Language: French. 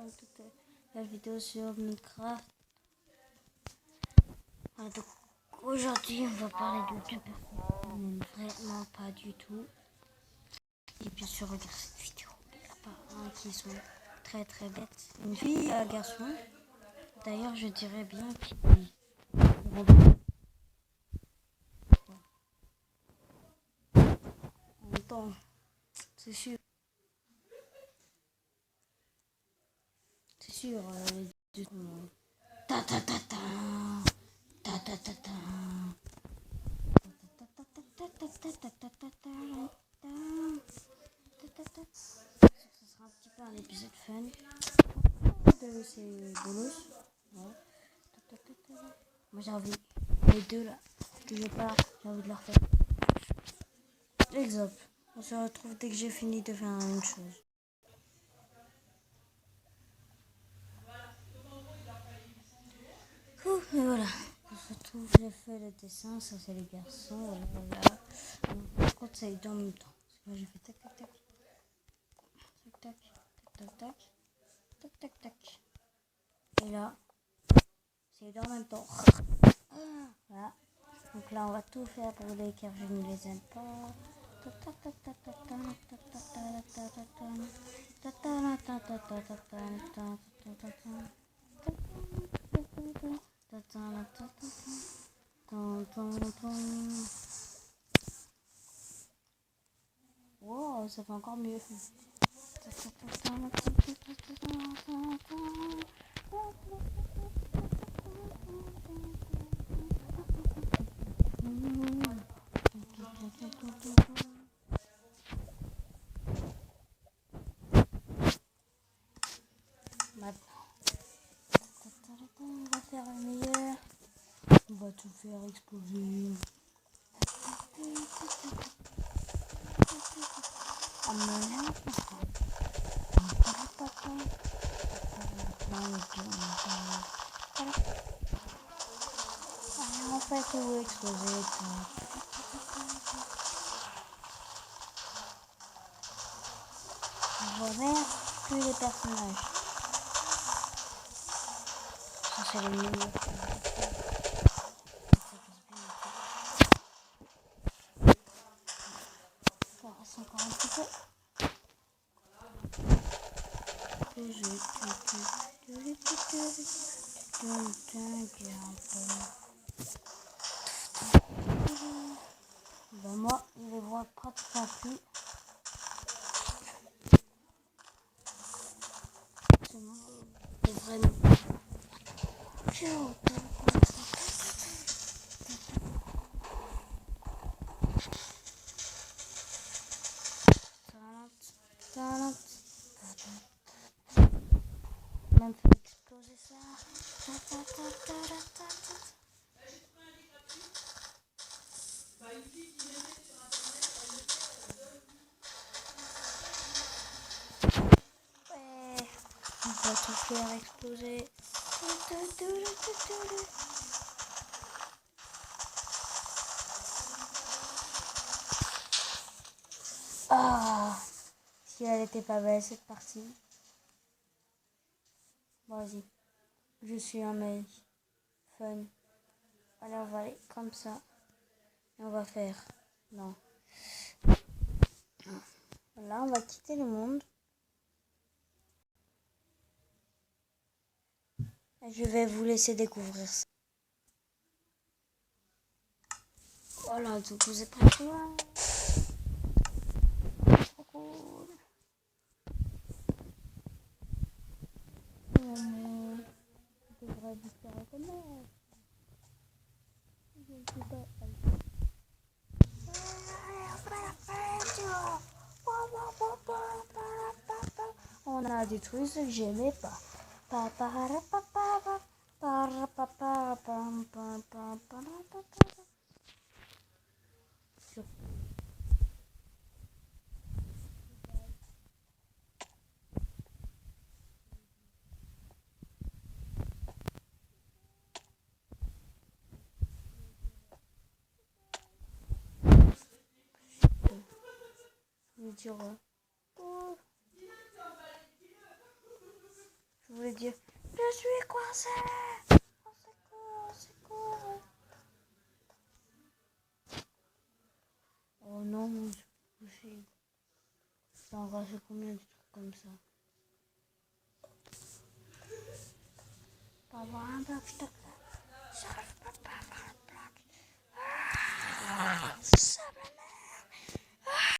comme toute la vidéo sur Minecraft. Donc aujourd'hui on va parler de deux personnes qu'on n'aime vraiment pas du tout. Et bien sûr regarde cette vidéo. Il y a pas un qui sont très très bêtes. Une fille et un garçon. D'ailleurs je dirais bien qu'ils en même temps, c'est sûr. C'est sûr, les deux sont... Ta ta ta ta ta ta ta ta. Ce sera un petit peu un épisode fun. C'est bolos. Moi j'ai envie, les deux là, que je pars, j'ai envie de leur faire. Exemple, on se retrouve dès que j'ai fini de faire la même chose. Et voilà, on se retrouve, j'ai fait le dessin, ça c'est les garçons, voilà. Par contre ça est en même temps. Parce que là j'ai fait tac tac tac, tac tac, tac tac tac, tac tac tac. Et là, c'est en même temps. Voilà. Donc là on va tout faire pour les car je ne les aime pas. Wow, ça fait encore mieux. Maintenant, on va faire le meilleur. On va tout faire exploser. On fait tout exploser. On voit rien que les personnages. Ça c'est le meilleur. Ça reste encore un petit peu. Ben moi, je les vois pratiquement plus. C'est vraiment... Même fait exploser ça. Ouais, on va tout faire exploser. Ah, si elle était pas belle cette partie. Vas-y, je suis un mec fun. Allez, on va aller comme ça. Et on va faire... Non. Là, on va quitter le monde. Et je vais vous laisser découvrir ça. Voilà, donc vous êtes prêts pour moi. Trop cool. Je devrais disparaître maintenant. Je ne sais pas. On a détruit ce que j'aimais pas. Je vais dire... Je voulais dire, je suis coincé. Au secours, au secours. Oh non, c'est pas possible. Ça en reste combien de trucs comme ça? Pas avoir un bug, s'il te plaît.